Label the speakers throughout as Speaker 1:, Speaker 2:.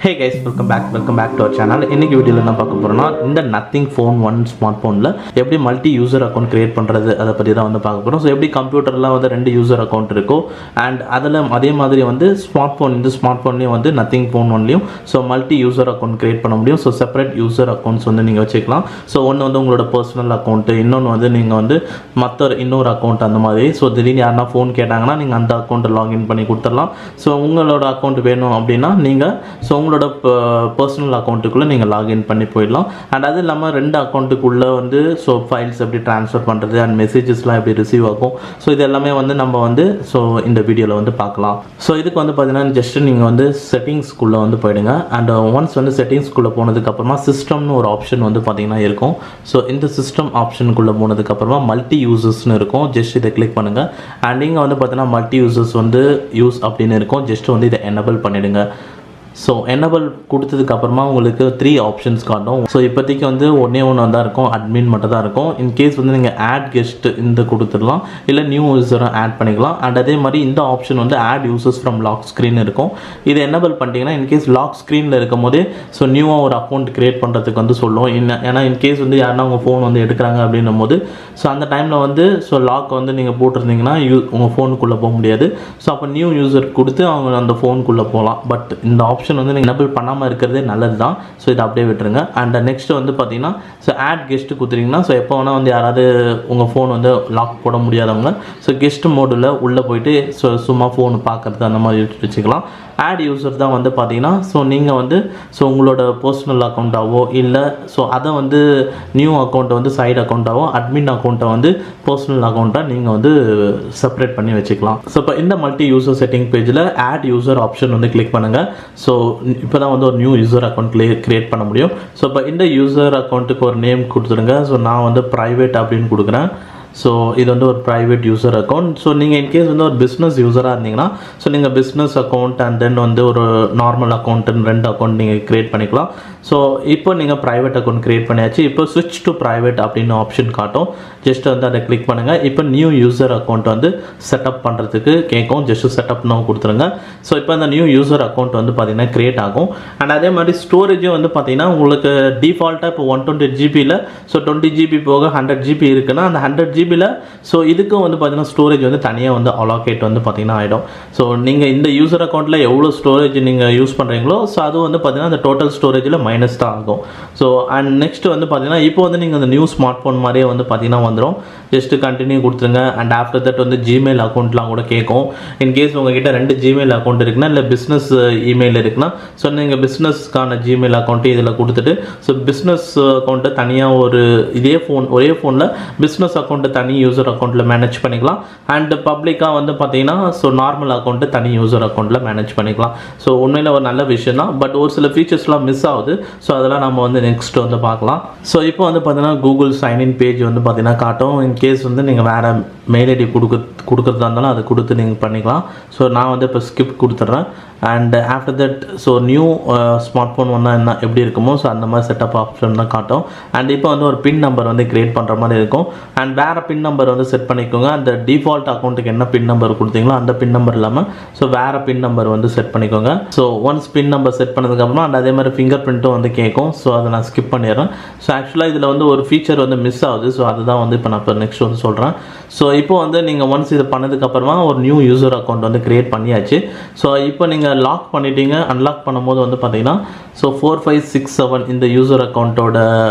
Speaker 1: Hey guys, welcome back to our channel. இன்னைக்கு வீடியோல என்ன பார்க்க போறோம்னா இந்த நத்திங் ஃபோன் 1 ஸ்மார்ட் ஃபோன்ல எப்படி மல்டி யூசர் அக்கவுண்ட் கிரியேட் பண்றது அத பத்தி தான் வந்து பார்க்க போறோம். சோ எப்படி கம்ப்யூட்டர்ல வந்து ரெண்டு யூசர் அக்கவுண்ட் இருக்கோ and அதல அதே மாதிரி வந்து இந்த ஸ்மார்ட் ஃபோன்லயும் வந்து நத்திங் ஃபோன் 1லயும் so multi user account create பண்ண முடியும். சோ செப்பரேட் யூசர் அக்கவுண்ட்ஸ் வந்து நீங்க வச்சுக்கலாம். சோ ஒன்னு வந்து உங்களோட பர்சனல் அக்கவுண்ட், இன்னொன்னு வந்து நீங்க வந்து இன்னொரு அக்கவுண்ட் அந்த மாதிரி. சோ திடீர்னு யாரனா ஃபோன் கேட்டாங்கன்னா நீங்க அந்த அக்கவுண்ட் லாகின் பண்ணி கொடுத்துடலாம். சோ உங்களோட அக்கவுண்ட் வேணும் அப்படினா நீங்க சோ உங்களோட பர்சனல் அக்கவுண்ட்டுக்குள்ளே நீங்கள் லாகின் பண்ணி போயிடலாம். அண்ட் அது இல்லாமல் ரெண்டு அக்கௌண்ட்டுக்குள்ளே வந்து ஸோ ஃபைல்ஸ் எப்படி ட்ரான்ஸ்ஃபர் பண்ணுறது அண்ட் மெசேஜஸ்லாம் எப்படி ரிசீவ் ஆகும். ஸோ இது எல்லாமே வந்து நம்ம வந்து ஸோ இந்த வீடியோவில் வந்து பார்க்கலாம். ஸோ இதுக்கு வந்து பார்த்தீங்கன்னா ஜஸ்ட்டு நீங்கள் வந்து செட்டிங்ஸ்குள்ளே வந்து போயிடுங்க. அண்ட் ஒன்ஸ் வந்து செட்டிங்ஸ்குள்ளே போனதுக்கப்புறமா சிஸ்டம்னு ஒரு ஆப்ஷன் வந்து பார்த்தீங்கன்னா இருக்கும். ஸோ இந்த சிஸ்டம் ஆப்ஷனுக்குள்ளே போனதுக்கப்புறமா மல்டி யூசர்ஸ்னு இருக்கும். ஜஸ்ட் இதை கிளிக் பண்ணுங்கள். அண்ட் இங்கே வந்து பார்த்தீங்கன்னா மல்டி யூசர்ஸ் வந்து யூஸ் அப்படின்னு இருக்கும். ஜஸ்ட் வந்து இதை எனேபிள் பண்ணிவிடுங்க. ஸோ எனேபிள் கொடுத்ததுக்கப்புறமா உங்களுக்கு 3 ஆப்ஷன்ஸ் காட்டும். ஸோ இப்போதைக்கு வந்து ஒன்றே தான் இருக்கும், அட்மின் மட்டும் தான் இருக்கும். இன்கேஸ் வந்து நீங்கள் ஆட் கெஸ்ட் இந்த கொடுத்துடலாம், இல்லை நியூ யூஸரை ஆட் பண்ணிக்கலாம். அண்ட் அதே மாதிரி இந்த ஆப்ஷன் வந்து add users from lock screen இருக்கும். இதை எனேபிள் பண்ணிட்டீங்கன்னா இன்கேஸ் லாக் ஸ்க்ரீனில் இருக்கும் போதே ஸோ நியூவாக ஒரு அக்கௌண்ட் க்ரியேட் பண்ணுறதுக்கு வந்து சொல்லுவோம். ஏன்னா இன்கேஸ் வந்து யாருன்னா உங்கள் ஃபோன் வந்து எடுக்கிறாங்க அப்படின்னும் போது ஸோ அந்த டைமில் வந்து ஸோ லாக் வந்து நீங்கள் போட்டிருந்தீங்கன்னா உங்கள் ஃபோனுக்குள்ளே போக முடியாது. ஸோ அப்போ நியூ யூசர் கொடுத்து அவங்க அந்த ஃபோனுக்குள்ளே போகலாம். பட் இந்த ஆப்ஷன் வந்து நீங்கள் எனேபிள் பண்ணாமல் இருக்கிறதே நல்லது தான். ஸோ இதை அப்படியே விட்டுருங்க. அண்ட் நெக்ஸ்ட் வந்து பார்த்தீங்கன்னா ஸோ ஆட் கெஸ்ட்டு கொடுத்துட்டிங்கன்னா ஸோ எப்போ வேணால் வந்து யாராவது உங்கள் ஃபோன் வந்து லாக் போட முடியாதவங்க ஸோ கெஸ்ட் மோடில் உள்ளே போயிட்டு ஸோ சும்மா ஃபோன் பார்க்குறது அந்த மாதிரி வச்சுக்கலாம். ஆட் யூசர் தான் வந்து பார்த்தீங்கன்னா ஸோ நீங்கள் வந்து ஸோ உங்களோட பர்சனல் அக்கௌண்ட்டாவோ இல்லை ஸோ அதை வந்து நியூ அக்கௌண்ட்டை வந்து சைடு அக்கௌண்ட்டாவோ அட்மின் அக்கௌண்ட்டை வந்து பர்சனல் அக்கௌண்ட்டாக நீங்கள் வந்து செப்பரேட் பண்ணி வச்சுக்கலாம். ஸோ இப்போ இந்த மல்டி யூசர் செட்டிங் பேஜில் ஆட் யூசர் ஆப்ஷன் வந்து கிளிக் பண்ணுங்கள். ஸோ இப்போ தான் வந்து ஒரு நியூ யூசர் அக்கௌண்ட் கிரியேட் பண்ண முடியும். ஸோ இப்போ இந்த யூசர் அக்கௌண்ட்டுக்கு ஒரு நேம் கொடுத்துருங்க. ஸோ நான் வந்து ப்ரைவேட் அப்படின்னு கொடுக்குறேன். ஸோ இது வந்து ஒரு ப்ரைவேட் யூசர் அக்கௌண்ட். ஸோ நீங்கள் இன்கேஸ் வந்து ஒரு பிஸ்னஸ் யூஸராக இருந்தீங்கன்னா ஸோ நீங்கள் பிஸ்னஸ் அக்கௌண்ட் அண்ட் தென் வந்து ஒரு நார்மல் அக்கௌண்ட்டுன்னு 2 அக்கௌண்ட் நீங்கள் க்ரியேட் பண்ணிக்கலாம். ஸோ இப்போ நீங்கள் ப்ரைவேட் அக்கௌண்ட் க்ரியேட் பண்ணியாச்சு. இப்போ ஸ்விட்ச் டு ப்ரைவேட் அப்படின்னு ஆப்ஷன் காட்டும். ஜஸ்ட் வந்து அதை கிளிக் பண்ணுங்கள். இப்போ நியூ யூசர் அக்கௌண்ட் வந்து செட்டப் பண்ணுறதுக்கு கேட்கும். ஜஸ்ட்டு செட்டப் நோ கொடுத்துருங்க. ஸோ இப்போ அந்த நியூ யூசர் அக்கௌண்ட் வந்து பார்த்தீங்கன்னா க்ரியேட் ஆகும். அண்ட் அதே மாதிரி ஸ்டோரேஜும் வந்து பார்த்தீங்கன்னா உங்களுக்கு டிஃபால்ட்டாக இப்போ 128 ஜிபியில் ஸோ 20 ஜிபி போக 100 ஜிபி இருக்குன்னா அந்த 100 ஜிபியில் ஸோ இதுக்கும் வந்து பார்த்தீங்கன்னா ஸ்டோரேஜ் வந்து தனியாக வந்து அலோகேட் வந்து பார்த்தீங்கன்னா ஆகிடும். ஸோ நீங்கள் இந்த யூசர் அக்கௌண்ட்டில் எவ்வளோ ஸ்டோரேஜ் நீங்கள் யூஸ் பண்ணுறீங்களோ ஸோ அது வந்து பார்த்தீங்கன்னா அந்த டோட்டல் ஸ்டோரேஜில் மைனஸ் தான் ஆகும். ஸோ அண்ட் நெக்ஸ்ட் வந்து பார்த்தீங்கன்னா இப்போ வந்து நீங்கள் அந்த நியூ ஸ்மார்ட் ஃபோன் மாதிரியே வந்து பார்த்தீங்கன்னா வந்துடும். ஜஸ்ட்டு கண்டினியூ கொடுத்துருங்க. அண்ட் ஆஃப்டர் தட் வந்து ஜிமெயில் அக்கௌண்ட்லாம் கூட கேட்கும். இன்கேஸ் உங்ககிட்ட 2 ஜிமெயில் அக்கௌண்ட் இருக்குன்னா இல்லை பிஸ்னஸ் இமெயில் இருக்குன்னா ஸோ நீங்கள் பிஸ்னஸ்க்கான ஜிமெயில் அக்கௌண்ட்டு இதில் கொடுத்துட்டு ஸோ பிஸ்னஸ் அக்கௌண்ட்டை தனியாக ஒரே ஃபோனில் பிஸ்னஸ் அக்கௌண்ட்டை தனி யூசர் அக்கௌண்ட்டில் மேனேஜ் பண்ணிக்கலாம். அண்ட் பப்ளிக்காக வந்து பார்த்தீங்கன்னா ஸோ நார்மல் அக்கௌண்ட்டு தனி யூசர் அக்கௌண்ட்டில் மேனேஜ் பண்ணிக்கலாம். ஸோ உண்மையில் ஒரு நல்ல விஷயம் தான். பட் ஒரு சில ஃபீச்சர்ஸ்லாம் மிஸ் ஆகுது. ஸோ அதெல்லாம் நம்ம வந்து நெக்ஸ்ட் வந்து பார்க்கலாம். ஸோ இப்போ வந்து பார்த்தீங்கன்னா கூகுள் சைன்இன் பேஜ் வந்து பார்த்தீங்கன்னா காட்டும். இன்கேஸ் வந்து நீங்கள் வேறு மெயில் ஐடி கொடுக்குறதா இருந்தாலும் அதை கொடுத்து நீங்கள் பண்ணிக்கலாம். ஸோ நான் வந்து இப்போ ஸ்கிப் கொடுத்துட்றேன். And after that so new smart phone வந்தால் என்ன எப்படி இருக்குமோ ஸோ அந்த மாதிரி செட்டப் ஆப்ஷன் தான் காட்டும். அண்ட் இப்போ வந்து ஒரு பின் நம்பர் வந்து க்ரியேட் பண்ணுற மாதிரி இருக்கும். அண்ட் வேறு பின் நம்பர் வந்து செட் பண்ணிக்கோங்க. அந்த டிஃபால்ட் அக்கௌண்ட்டுக்கு என்ன பின் நம்பர் கொடுத்தீங்களோ அந்த பின் நம்பர் இல்லாமல் ஸோ வேறு பின் நம்பர் வந்து செட் பண்ணிக்கோங்க. ஸோ ஒன்ஸ் பின் நம்பர் செட் பண்ணதுக்கப்புறமா அண்ட் அதே மாதிரி ஃபிங்கர் பிரிண்ட்டும் வந்து கேட்கும். ஸோ அதை நான் ஸ்கிப் பண்ணிடுறேன். ஸோ ஆக்சுவலாக இதில் வந்து ஒரு ஃபீச்சர் வந்து மிஸ் ஆகுது. ஸோ அதுதான் வந்து இப்போ நான் இப்போ நெக்ஸ்ட் வந்து சொல்கிறேன். ஸோ இப்போ வந்து நீங்கள் ஒன்ஸ் இது பண்ணதுக்கப்புறமா ஒரு நியூ யூசர் அக்கௌண்ட் வந்து க்ரியேட் பண்ணியாச்சு. ஸோ இப்போ நீங்கள் லாக் பண்ணிட்டீங்க. அன்லாக் பண்ணும்போது வந்து பார்த்தீங்கன்னா ஸோ 4567 இந்த யூசர் அக்கௌண்ட்டோட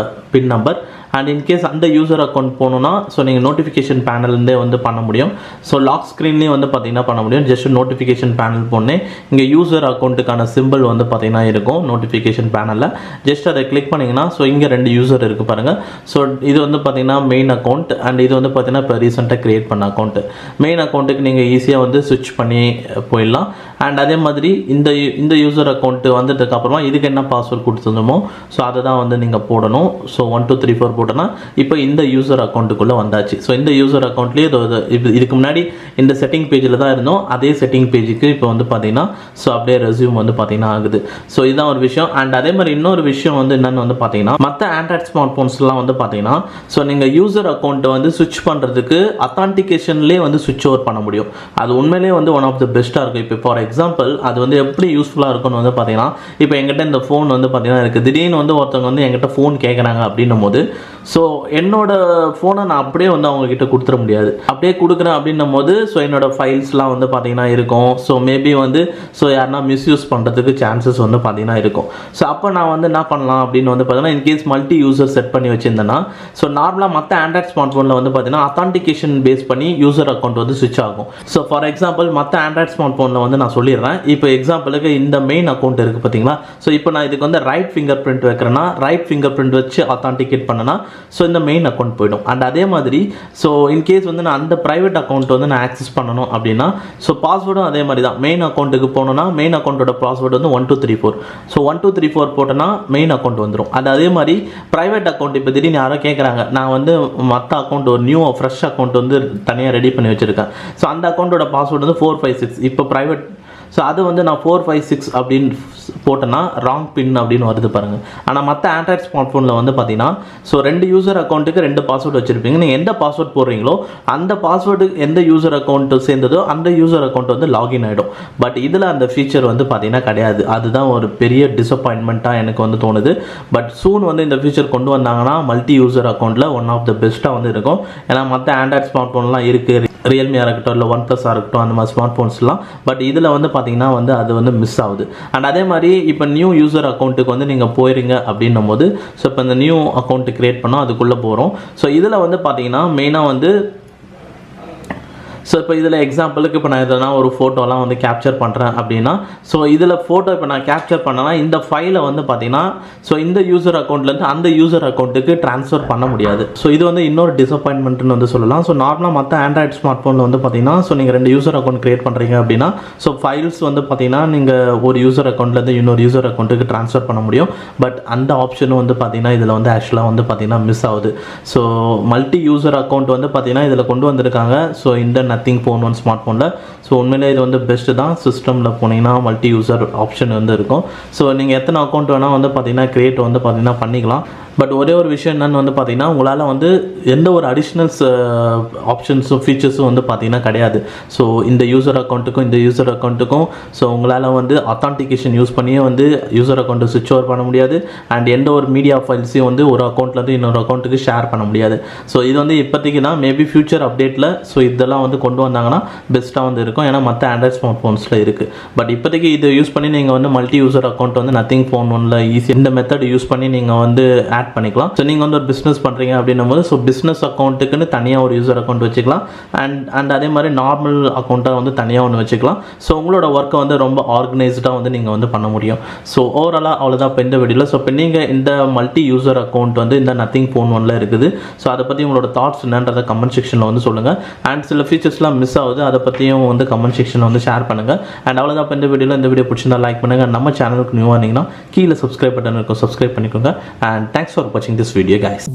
Speaker 1: பின் நம்பர். அண்ட் இன்கேஸ் அந்த யூசர் அக்கௌண்ட் போகணுன்னா ஸோ நீங்கள் நோட்டிஃபிகேஷன் பேனல்லேருந்தே வந்து பண்ண முடியும். ஸோ லாக் ஸ்க்ரீன்லேயே வந்து பார்த்தீங்கன்னா பண்ண முடியும். ஜஸ்ட் நோட்டிஃபிகேஷன் பேனல் போனேன் இங்கே யூசர் அக்கௌண்ட்டுக்கான சிம்பிள் வந்து பார்த்தீங்கன்னா இருக்கும் நோட்டிஃபிகேஷன் பேனலில். ஜஸ்ட் அதை கிளிக் பண்ணிங்கன்னா ஸோ இங்கே 2 யூசர் இருக்குது பாருங்கள். ஸோ இது வந்து பார்த்தீங்கன்னா மெயின் அக்கௌண்ட் அண்ட் இது வந்து பார்த்தீங்கன்னா இப்போ ரீசெண்டாக க்ரியேட் பண்ண அக்கௌண்ட்டு. மெயின் அக்கௌண்ட்டுக்கு நீங்கள் ஈஸியாக வந்து ஸ்விட்ச் பண்ணி போயிடலாம். அண்ட் அதே மாதிரி இந்த யூசர் அக்கௌண்ட்டு வந்ததுக்கப்புறமா இதுக்கு என்ன பாஸ்வேர்ட் கொடுத்துருந்தோமோ ஸோ அதை தான் வந்து நீங்கள் போடணும். ஸோ 1 2 3 4 போட்டோன்னா இப்போ இந்த யூசர் அக்கௌண்ட்டுக்குள்ளே வந்தாச்சு. ஸோ இந்த யூசர் அக்கௌண்ட்லேயே இதுக்கு முன்னாடி இந்த செட்டிங் பேஜில் தான் இருந்தோம். அதே செட்டிங் பேஜுக்கு இப்போ வந்து பார்த்தீங்கன்னா ஸோ அப்படியே ரெஸ்யூம் வந்து பார்த்தீங்கன்னா ஆகுது. ஸோ இதுதான் ஒரு விஷயம். அண்ட் அதே மாதிரி இன்னொரு விஷயம் வந்து என்னென்னு வந்து பார்த்தீங்கன்னா மற்ற ஆண்ட்ராய்ட் ஸ்மார்ட் ஃபோன்ஸ்லாம் வந்து பார்த்தீங்கன்னா ஸோ நீங்கள் யூசர் அக்கௌண்ட்டை வந்து ஸ்விட்ச் பண்ணுறதுக்கு அத்தான்டிகேஷன்லேயே வந்து ஸ்விட்ச் ஓவர் பண்ண முடியும். அது உண்மையிலேயே வந்து ஒன் ஆஃப் த பெஸ்ட்டாக இருக்கும். இப்போ ஃபார் எக்ஸாம்பிள் அது வந்து எப்படி யூஸ்ஃபுல்லாக இருக்கும்னு வந்து பார்த்தீங்கன்னா, இப்போ என்கிட்ட இந்த ஃபோன் வந்து பார்த்தீங்கன்னா இருக்குது. திடீர்னு வந்து ஒருத்தவங்க வந்து என்கிட்ட ஃபோன் கேட்குறாங்க அப்படின்னும் போது, ஸோ என்னோட ஃபோனை நான் அப்படியே வந்து அவங்கக்கிட்ட கொடுத்துட முடியாது. அப்படியே கொடுக்குறேன் அப்படின்னும் போது ஸோ என்னோட ஃபைல்ஸ்லாம் வந்து பார்த்தீங்கன்னா இருக்கும். ஸோ மேபி வந்து ஸோ யாருன்னா மிஸ்யூஸ் பண்ணுறதுக்கு சான்சஸ் வந்து பார்த்தீங்கன்னா இருக்கும். ஸோ அப்போ நான் வந்து என்ன பண்ணலாம் அப்படின்னு வந்து பார்த்தீங்கன்னா, இன்கேஸ் மல்டி யூசர் செட் பண்ணி வச்சிருந்தேன்னா, ஸோ நார்மலாக மற்ற ஆண்ட்ராய்ட் ஸ்மார்ட் ஃபோனில் வந்து பார்த்தீங்கன்னா அத்தான்டிகேஷன் பேஸ் பண்ணி யூசர் அக்கௌண்ட் வந்து ஸ்விட்ச் ஆகும். ஸோ ஃபார் எக்ஸாம்பிள் மற்ற ஆண்ட்ராய்ட் ஸ்மார்ட் ஃபோனில் வந்து நான் சொல்லிடுறேன். இப்போ எக்ஸாம்பிளுக்கு இந்த மெயின் அக்கௌண்ட் இருக்குது பார்த்தீங்களா. ஸோ இப்போ நான் இதுக்கு வந்து ரைட் ஃபிங்கர் பிரிண்ட் வைக்கிறேன்னா, ரைட் ஃபிங்கர் பிரிண்ட் வச்சு அத்தான்டிகேட் பண்ணனா ஸோ இந்த மெயின் அக்கௌண்ட் போய்டும். அண்ட் அதே மாதிரி ஸோ இன்கேஸ் வந்து நான் அந்த ப்ரைவேட் அக்கௌண்ட் வந்து நான் ஆக்சஸ் பண்ணணும் அப்படின்னா, ஸோ பாஸ்வேர்டும் அதே மாதிரி தான். மெயின் அக்கௌண்ட்டுக்கு போனோன்னா மெயின் அக்கௌண்ட்டோட பாஸ்வேர்டு வந்து 1234. ஸோ 1234 போட்டோன்னா மெயின் அக்கௌண்ட் வந்துடும். அது அதே மாதிரி ப்ரைவேட் அக்கௌண்ட் இப்போ திடீர்னு யாரோ கேட்குறாங்க, நான் வந்து மற்ற அக்கௌண்ட் ஒரு நியூ ஃப்ரெஷ் அக்கௌண்ட் வந்து தனியாக ரெடி பண்ணி வச்சுருக்கேன். ஸோ அந்த அக்கௌண்ட்டோட பாஸ்வேர்டு வந்து 456. இப்போ ப்ரைவேட் ஸோ அது வந்து நான் 456 அப்படின்னு போட்டேன்னா ராங் பின் அப்படின்னு வருது பாருங்கள். ஆனால் மற்ற ஆண்ட்ராய்ட் ஸ்மார்ட் ஃபோனில் வந்து பார்த்தீங்கன்னா ஸோ 2 யூசர் அக்கௌண்ட்டுக்கு 2 பாஸ்வேர்டு வச்சுருப்பீங்க. நீங்கள் எந்த பாஸ்வேர்ட் போடுறீங்களோ அந்த பாஸ்வேர்டு எந்த யூசர் அக்கௌண்ட்டு சேர்ந்ததோ அந்த யூசர் அக்கௌண்ட் வந்து லாகின் ஆகிடும். பட் இதில் அந்த ஃபீச்சர் வந்து பார்த்தீங்கன்னா கிடையாது. அதுதான் ஒரு பெரிய டிசப்பாயின்மெண்ட்டாக எனக்கு வந்து தோணுது. பட் சூன் வந்து இந்த ஃபீச்சர் கொண்டு வந்தாங்கன்னா மல்டி யூசர் அக்கௌண்ட்டில் ஒன் ஆஃப் த பெஸ்ட்டாக வந்து இருக்கும். ஏன்னா மற்ற ஆண்ட்ராய்ட் ஸ்மார்ட் ஃபோன்லாம் இருக்குது, ரியல்மியாக இருக்கட்டும் இல்லை ஒன் ப்ளஸ்ஸாக இருக்கட்டும், அந்த மாதிரி ஸ்மார்ட் ஃபோன்ஸ்லாம். பட் இதில் வந்து பார்த்தீங்கன்னா வந்து அது வந்து மிஸ் ஆகுது. அண்ட் அதே மாதிரி இப்போ நியூ யூசர் அக்கௌண்ட்டுக்கு வந்து நீங்கள் போயிடுங்க அப்படின்னும் போது ஸோ இப்போ இந்த நியூ அக்கௌண்ட்டு க்ரியேட் பண்ணால் அதுக்குள்ளே போகிறோம். ஸோ இதில் வந்து பார்த்தீங்கன்னா மெயினாக வந்து ஸோ இப்போ இதில் எக்ஸாம்பிளுக்கு இப்போ நான் எதனா ஒரு ஃபோட்டோலாம் வந்து கேப்சர் பண்ணுறேன் அப்படின்னா, ஸோ இதில் ஃபோட்டோ இப்போ நான் கேப்சர் பண்ணேன்னா இந்த ஃபைலை வந்து பார்த்தீங்கன்னா ஸோ இந்த யூசர் அக்கௌண்ட்லேருந்து அந்த யூசர் அக்கௌண்ட்டுக்கு ட்ரான்ஸ்ஃபர் பண்ண முடியாது. ஸோ இது வந்து இன்னொரு டிசப்பாயின்மெண்ட்னு வந்து சொல்லலாம். ஸோ நார்மலாக மற்ற ஆண்ட்ராய்ட் ஸ்மார்ட் ஃபோனில் வந்து பார்த்தீங்கன்னா ஸோ நீங்கள் 2 யூசர் அக்கௌண்ட் க்ரியேட் பண்ணுறீங்க அப்படின்னா ஸோ ஃபைல்ஸ் வந்து பார்த்தீங்கன்னா நீங்கள் ஒரு யூசர் அக்கௌண்ட்லேருந்து இன்னொரு யூசர் அக்கௌண்ட்டுக்கு ட்ரான்ஸ்ஃபர் பண்ண முடியும். பட் அந்த ஆப்ஷனும் வந்து பார்த்தீங்கன்னா இதில் வந்து ஆக்சுவலாக வந்து பார்த்தீங்கன்னா மிஸ் ஆகுது. ஸோ மல்டி யூசர் அக்கௌண்ட் வந்து பார்த்தீங்கன்னா இதில் கொண்டு வந்திருக்காங்க. ஸோ இந்த நத்திங் ஃபோன் ஒன் ஸ்மார்ட் ஃபோனில் ஸோ உண்மையிலே இது வந்து பெஸ்ட்டு தான். சிஸ்டமில் போனீங்கன்னா மல்டி யூசர் ஆப்ஷன் வந்து இருக்கும். ஸோ நீங்கள் எத்தனை அக்கௌண்ட் வேணால் வந்து பார்த்தீங்கன்னா க்ரியேட் வந்து பார்த்தீங்கன்னா பண்ணிக்கலாம். பட் ஒரே ஒரு விஷயம் என்னென்னு வந்து பார்த்தீங்கன்னா உங்களால் வந்து எந்த ஒரு அடிஷ்னல்ஸ் ஆப்ஷன்ஸும் ஃபீச்சர்ஸும் வந்து பார்த்தீங்கன்னா கிடையாது. ஸோ இந்த யூசர் அக்கௌண்ட்டுக்கும் இந்த யூசர் அக்கௌண்ட்டுக்கும் ஸோ உங்களால் வந்து அத்தான்டிகேஷன் யூஸ் பண்ணியே வந்து யூசர் அக்கௌண்ட்டை சுவிட்ச் ஓவர் பண்ண முடியாது. அண்ட் எந்த ஒரு மீடியா ஃபைல்ஸையும் வந்து ஒரு அக்கௌண்ட்லேருந்து இன்னொரு அக்கௌண்ட்டுக்கு ஷேர் பண்ண முடியாது. ஸோ இது வந்து இப்போதைக்கு தான். மேபி ஃபியூச்சர் அப்டேட்டில் ஸோ இதெல்லாம் வந்து கொண்டு வந்தாங்கன்னா பெஸ்ட்டாக வந்து இருக்கும். ஏன்னா மற்ற ஆண்ட்ராய்ட் ஸ்மார்ட் ஃபோன்ஸில் இருக்குது. பட் இப்போதைக்கு இதை யூஸ் பண்ணி நீங்கள் வந்து மல்டி யூசர் அக்கௌண்ட் வந்து நத்திங் ஃபோன் ஒன்ல ஈஸி இந்த மெத்தட் யூஸ் பண்ணி நீங்கள் வந்து ஆட் பண்ணிக்கலாம். ஸோ நீங்கள் வந்து ஒரு பிஸ்னஸ் பண்ணுறீங்க அப்படின்னும் போது ஸோ பிஸ்னஸ் அக்கௌண்ட்டுக்குன்னு தனியாக ஒரு யூசர் அக்கௌண்ட் வச்சுக்கலாம். அண்ட் அதே மாதிரி நார்மல் அக்கௌண்ட்டாக வந்து தனியாக ஒன்று வச்சுக்கலாம். ஸோ உங்களோட ஒர்க்கை வந்து ரொம்ப ஆர்கனைஸ்டாக வந்து நீங்கள் வந்து பண்ண முடியும். ஸோ ஓவராலாக அவ்வளோதான் இப்போ இந்த வீடியோவில். ஸோ இப்போ நீங்கள் இந்த மல்டி யூசர் அக்கௌண்ட் வந்து இந்த நத்திங் ஃபோன் ஒன்ல இருக்குது. ஸோ அதை பற்றி உங்களோட தாட்ஸ் என்னன்றதை கமெண்ட் செக்ஷனில் வந்து சொல்லுங்கள். அண்ட் சில ஃபீச்சர்ஸ்லாம் மிஸ் ஆகுது, அதை பற்றியும் வந்து கமெண்ட் செக்ஷனில் வந்து ஷேர் பண்ணுங்கள். அண்ட் அவ்வளோதான் இப்போ இந்த வீடியோவில். இந்த வீடியோ பிடிச்சிருந்தா லைக் பண்ணுங்கள். நம்ம சேனலுக்கு நியூவாக இருந்தீங்கன்னா கீழே சப்ஸ்கிரைப் பட்டன் இருக்கும், சப்ஸ்கிரைப் பண்ணிக்கோங்க. அண்ட் தேங்க்ஸ் ஃபார் வாட்சிங் this video guys.